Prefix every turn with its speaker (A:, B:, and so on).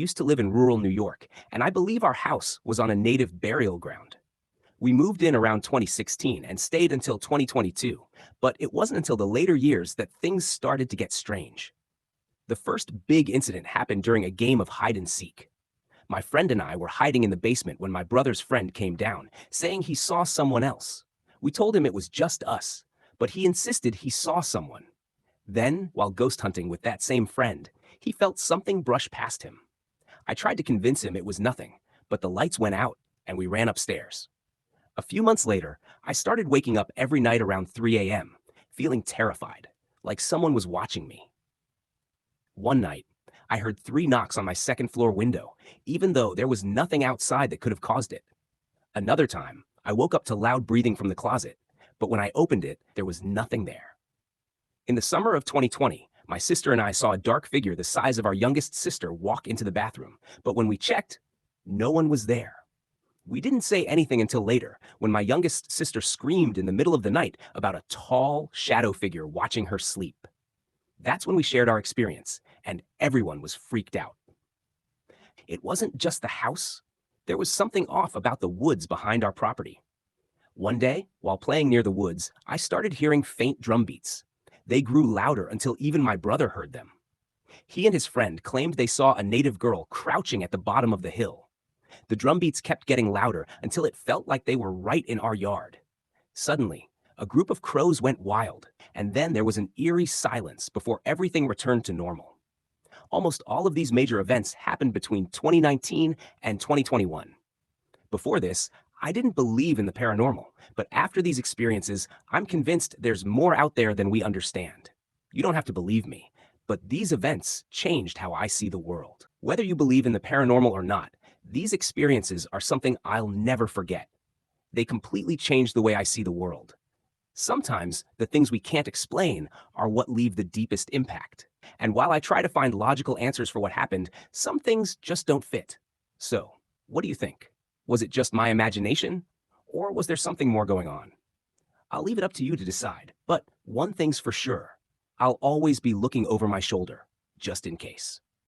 A: used to live in rural New York, and I believe our house was on a native burial ground. We moved in around 2016 and stayed until 2022, but it wasn't until the later years that things started to get strange. The first big incident happened during a game of hide and seek. My friend and I were hiding in the basement when my brother's friend came down, saying he saw someone else. We told him it was just us, but he insisted he saw someone. Then, while ghost hunting with that same friend, he felt something brush past him. I tried to convince him it was nothing, but the lights went out and we ran upstairs. A few months later, I started waking up every night around 3 a.m., feeling terrified, like someone was watching me. One night, I heard 3 knocks on my second-floor window, even though there was nothing outside that could have caused it. Another time, I woke up to loud breathing from the closet, but when I opened it, there was nothing there. In the summer of 2020, my sister and I saw a dark figure the size of our youngest sister walk into the bathroom, but when we checked, no one was there. We didn't say anything until later, when my youngest sister screamed in the middle of the night about a tall shadow figure watching her sleep. That's when we shared our experience, and everyone was freaked out. It wasn't just the house. There was something off about the woods behind our property. One day, while playing near the woods, I started hearing faint drum beats. They grew louder until even my brother heard them. He and his friend claimed they saw a native girl crouching at the bottom of the hill. The drum beats kept getting louder until it felt like they were right in our yard. Suddenly, a group of crows went wild, and then there was an eerie silence before everything returned to normal. Almost all of these major events happened between 2019 and 2021. Before this, I didn't believe in the paranormal, but after these experiences, I'm convinced there's more out there than we understand. You don't have to believe me, but these events changed how I see the world. Whether you believe in the paranormal or not, these experiences are something I'll never forget. They completely changed the way I see the world. Sometimes the things we can't explain are what leave the deepest impact. And while I try to find logical answers for what happened, some things just don't fit. So, what do you think? Was it just my imagination? Or was there something more going on? I'll leave it up to you to decide. But one thing's for sure, I'll always be looking over my shoulder, just in case.